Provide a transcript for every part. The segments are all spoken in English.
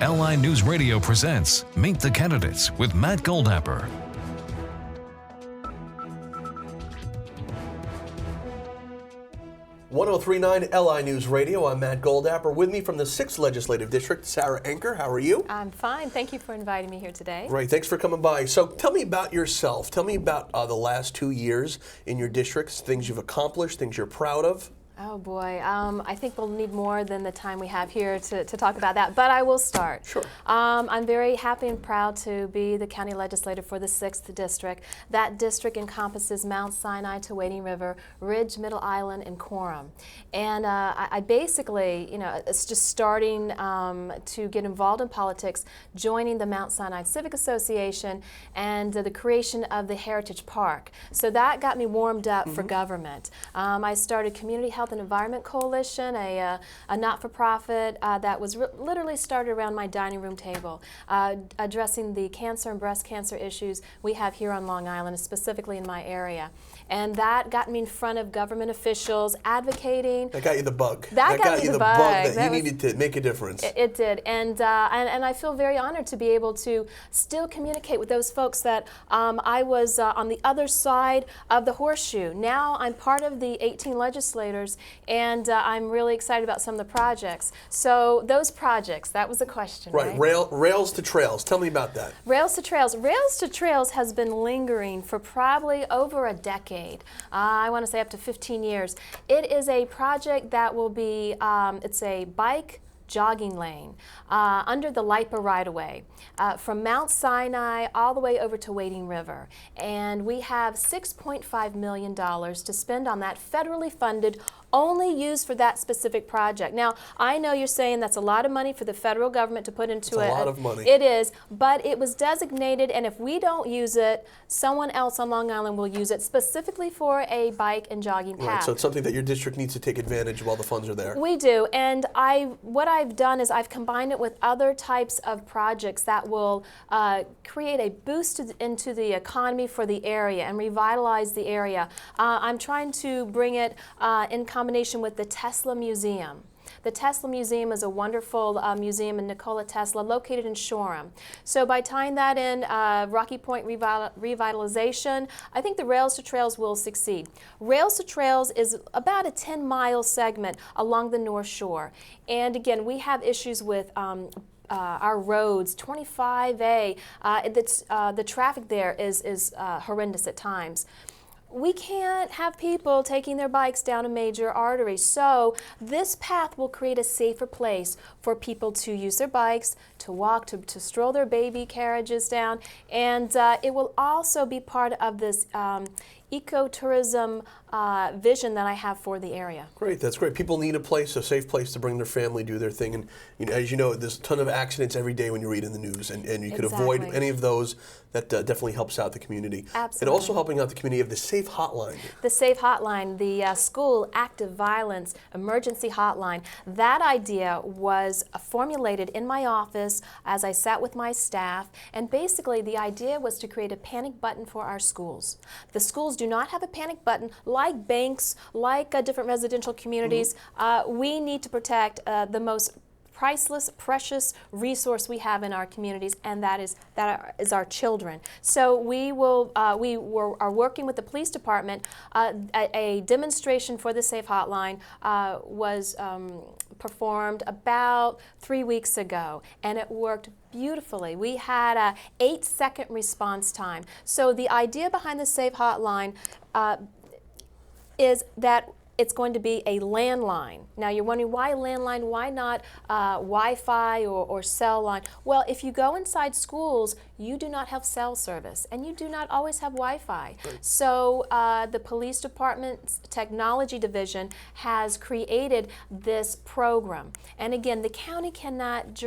LI News Radio presents Meet the Candidates with Matt Goldapper. .1039 LI News Radio. I'm Matt Goldapper. With me from the 6th Legislative District, Sarah Anker. How are you? I'm fine. Thank you for inviting me here today. Great. Thanks for coming by. So tell me about yourself. Tell me about the last 2 years in your districts, things you've accomplished, things you're proud of. Oh boy, I think we'll need more than the time we have here to talk about that, but I will start. Sure. I'm very happy and proud to be the county legislator for the 6th District. That district encompasses Mount Sinai to Wading River, Ridge, Middle Island, and Quorum. And I basically, it's just starting to get involved in politics, joining the Mount Sinai Civic Association and the creation of the Heritage Park. So that got me warmed up for government. I started Community Health and Environment Coalition, a not-for-profit that was literally started around my dining room table, addressing the cancer and breast cancer issues we have here on Long Island, specifically in my area. And that got me in front of government officials, advocating. That got you the bug. That got you the bug that you needed to make a difference. It did, and I feel very honored to be able to still communicate with those folks that I was on the other side of the horseshoe. Now I'm part of the 18 legislators, and I'm really excited about some of the projects. So those projects, that was the question, right? Rails to Trails. Tell me about that. Rails to Trails. Rails to Trails has been lingering for probably over a decade. I want to say up to 15 years. It is a project that will be, it's a bike jogging lane under the LIPA right-of-way from Mount Sinai all the way over to Wading River. And we have $6.5 million to spend on that, federally funded, only used for that specific project. Now, I know you're saying that's a lot of money for the federal government to put into it. It's a lot of money. It is, but it was designated, and if we don't use it, someone else on Long Island will use it specifically for a bike and jogging path. Right, so it's something that your district needs to take advantage of while the funds are there. We do, and what I've done is I've combined it with other types of projects that will create a boost into the economy for the area and revitalize the area. I'm trying to bring it in combination with the Tesla Museum. The Tesla Museum is a wonderful museum in Nikola Tesla located in Shoreham. So by tying that in, Rocky Point revitalization, I think the Rails to Trails will succeed. Rails to Trails is about a 10-mile segment along the North Shore. And again, we have issues with our roads, 25A, the traffic there is horrendous at times. We can't have people taking their bikes down a major artery, so this path will create a safer place for people to use their bikes, to walk, to stroll their baby carriages down, and it will also be part of this ecotourism vision that I have for the area. Great, that's great. People need a safe place to bring their family, do their thing, and as you know, there's a ton of accidents every day when you read in the news, and you could avoid any of those. That definitely helps out the community. Absolutely. And also helping out the community of the Safe Hotline. The Safe Hotline, the School Active Violence Emergency Hotline. That idea was formulated in my office as I sat with my staff, and basically the idea was to create a panic button for our schools. The schools do not have a panic button like banks, like different residential communities. We need to protect the most priceless, precious resource we have in our communities, and that is our children. So we are working with the police department. A demonstration for the Safe Hotline was performed about 3 weeks ago, and it worked beautifully. We had a 8-second response time. So the idea behind the Safe Hotline is that it's going to be a landline. Now you're wondering, why a landline? Why not Wi-Fi or cell line? Well, if you go inside schools, you do not have cell service, and you do not always have Wi-Fi. Right. So the police department's technology division has created this program. And again, the county cannot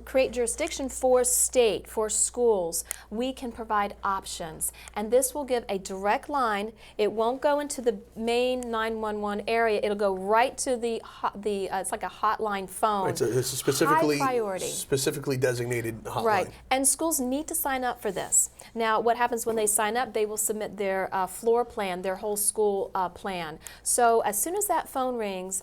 create jurisdiction for state, for schools. We can provide options, and this will give a direct line. It won't go into the main 911 area. It'll go right to the it's like a hotline phone. Right, so it's specifically designated hotline. Right, and schools need to sign up for this. Now, what happens when they sign up? They will submit their floor plan, their whole school plan. So as soon as that phone rings,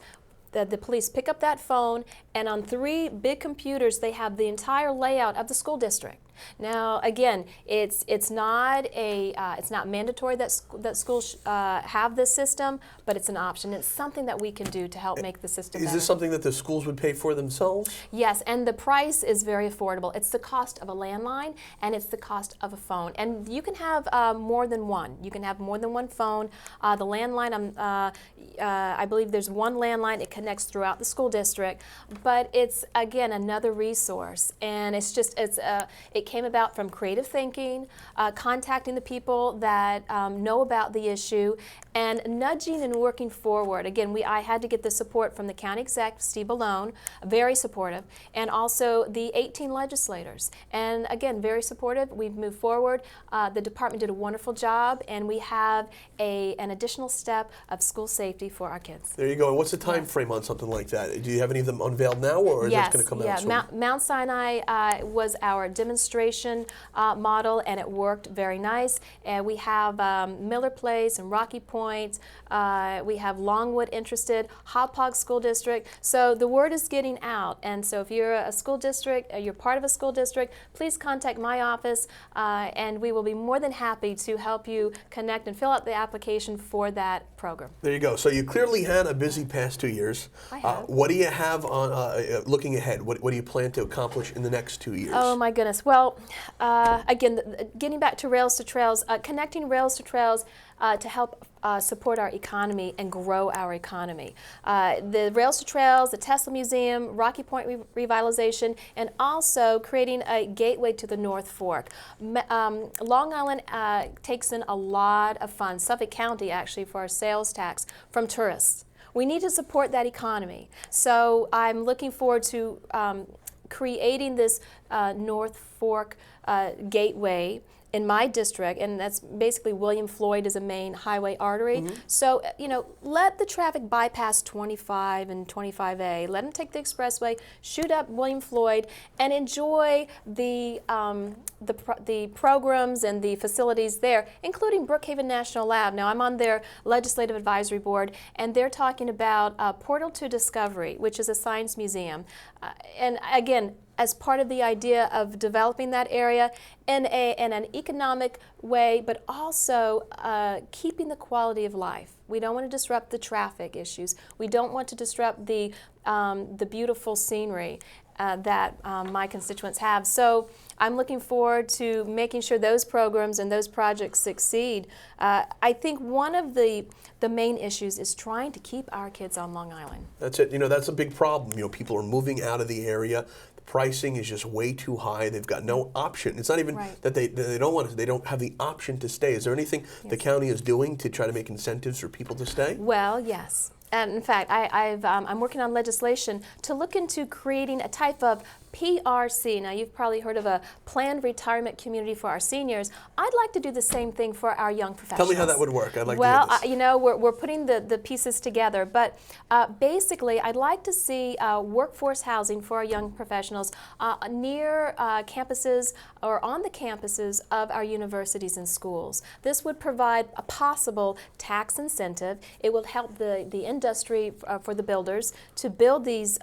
the police pick up that phone, and on 3 big computers they have the entire layout of the school district. Now, again, it's not mandatory that schools have this system, but it's an option. It's something that we can do to help make the system better. Is this something that the schools would pay for themselves? Yes, and the price is very affordable. It's the cost of a landline, and it's the cost of a phone. And you can have more than one. You can have more than one phone. The landline, I believe there's one landline. It connects throughout the school district, but it's, again, another resource. And it came about from creative thinking, contacting the people that know about the issue, and nudging and working forward. Again, I had to get the support from the county exec, Steve Ballone, very supportive, and also the 18 legislators. And again, very supportive. We've moved forward. The department did a wonderful job, and we have an additional step of school safety for our kids. There you go. And what's the time frame on something like that? Do you have any of them unveiled now, or is that going to come out soon? Mount Sinai was our demonstration model, and it worked very nice. And we have Miller Place and Rocky Point. We have Longwood interested, Hauppauge School District. So the word is getting out. And so if you're a school district, you're part of a school district, please contact my office, and we will be more than happy to help you connect and fill out the application for that program. There you go. So you clearly had a busy past 2 years. I have. What do you have on looking ahead? What do you plan to accomplish in the next 2 years? Oh my goodness. Well, again, getting back to Rails to Trails, connecting Rails to Trails to help support our economy and grow our economy. The Rails to Trails, the Tesla Museum, Rocky Point revitalization, and also creating a gateway to the North Fork. Long Island takes in a lot of funds, Suffolk County actually, for our sales tax from tourists. We need to support that economy. So I'm looking forward to creating this North Fork gateway in my district, and that's basically William Floyd is a main highway artery. Mm-hmm. So, let the traffic bypass 25 and 25A. Let them take the expressway, shoot up William Floyd, and enjoy the programs and the facilities there, including Brookhaven National Lab. Now, I'm on their legislative advisory board, and they're talking about Portal to Discovery, which is a science museum. And again, as part of the idea of developing that area in an economic way, but also keeping the quality of life. We don't want to disrupt the traffic issues. We don't want to disrupt the beautiful scenery that my constituents have. So I'm looking forward to making sure those programs and those projects succeed. I think one of the main issues is trying to keep our kids on Long Island. That's it. That's a big problem. People are moving out of the area. Pricing is just way too high. They've got no option. It's not even that they don't want to. They don't have the option to stay. Is there anything the county is doing to try to make incentives for people to stay? Well, yes. And in fact, I'm working on legislation to look into creating a type of PRC. Now, you've probably heard of a planned retirement community for our seniors. I'd like to do the same thing for our young professionals. Tell me how that would work. I'd like to hear this. We're putting the pieces together, but basically, I'd like to see workforce housing for our young professionals near campuses or on the campuses of our universities and schools. This would provide a possible tax incentive. It will help the industry for the builders to build these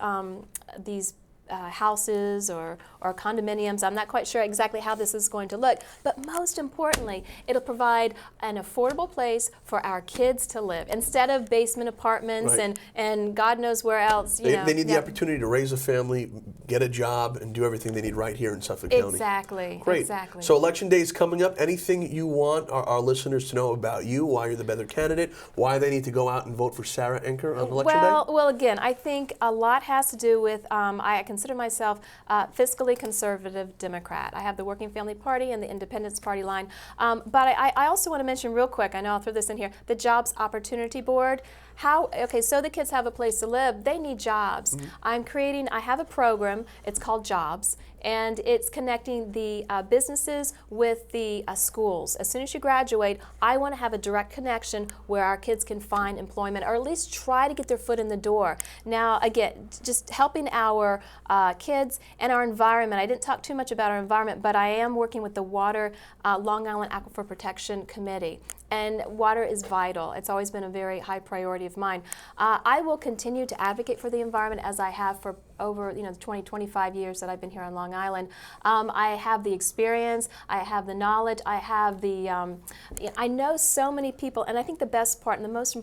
houses or condominiums. I'm not quite sure exactly how this is going to look, but most importantly, it'll provide an affordable place for our kids to live instead of basement apartments and God knows where else. They need the opportunity to raise a family, get a job, and do everything they need right here in Suffolk County. Exactly. Great. Exactly. So Election Day is coming up. Anything you want our listeners to know about you, why you're the better candidate, why they need to go out and vote for Sarah Anker on Election Day? Well, again, I think a lot has to do with I consider myself fiscally conservative Democrat. I have the Working Family Party and the Independence Party line. But I also want to mention real quick, I know I'll throw this in here, the Jobs Opportunity Board. So the kids have a place to live, they need jobs. Mm-hmm. I have a program, it's called Jobs, and it's connecting the businesses with the schools. As soon as you graduate, I want to have a direct connection where our kids can find employment or at least try to get their foot in the door. Now, again, just helping our kids and our environment. I didn't talk too much about our environment, but I am working with the Long Island Aquifer Protection Committee. and water is vital. It's always been a very high priority of mine. I will continue to advocate for the environment as I have for over the 20, 25 years that I've been here on Long Island. I have the experience, I have the knowledge, I have the, I know so many people, and I think the best part and the most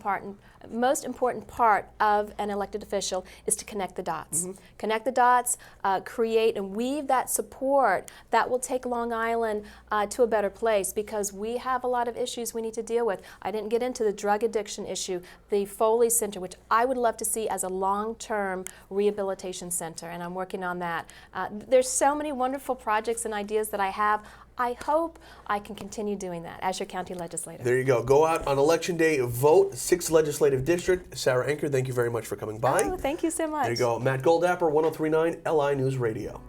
important part of an elected official is to connect the dots. Connect the dots, create and weave that support that will take Long Island to a better place, because we have a lot of issues we need to deal with. I didn't get into the drug addiction issue, the Foley Center, which I would love to see as a long-term rehabilitation center, and I'm working on that. There's so many wonderful projects and ideas that I have. I hope I can continue doing that as your county legislator. There you go. Go out on Election Day, vote, 6th Legislative District. Sarah Anker, thank you very much for coming by. Oh, thank you so much. There you go. Matt Goldapper, 103.9 LI News Radio.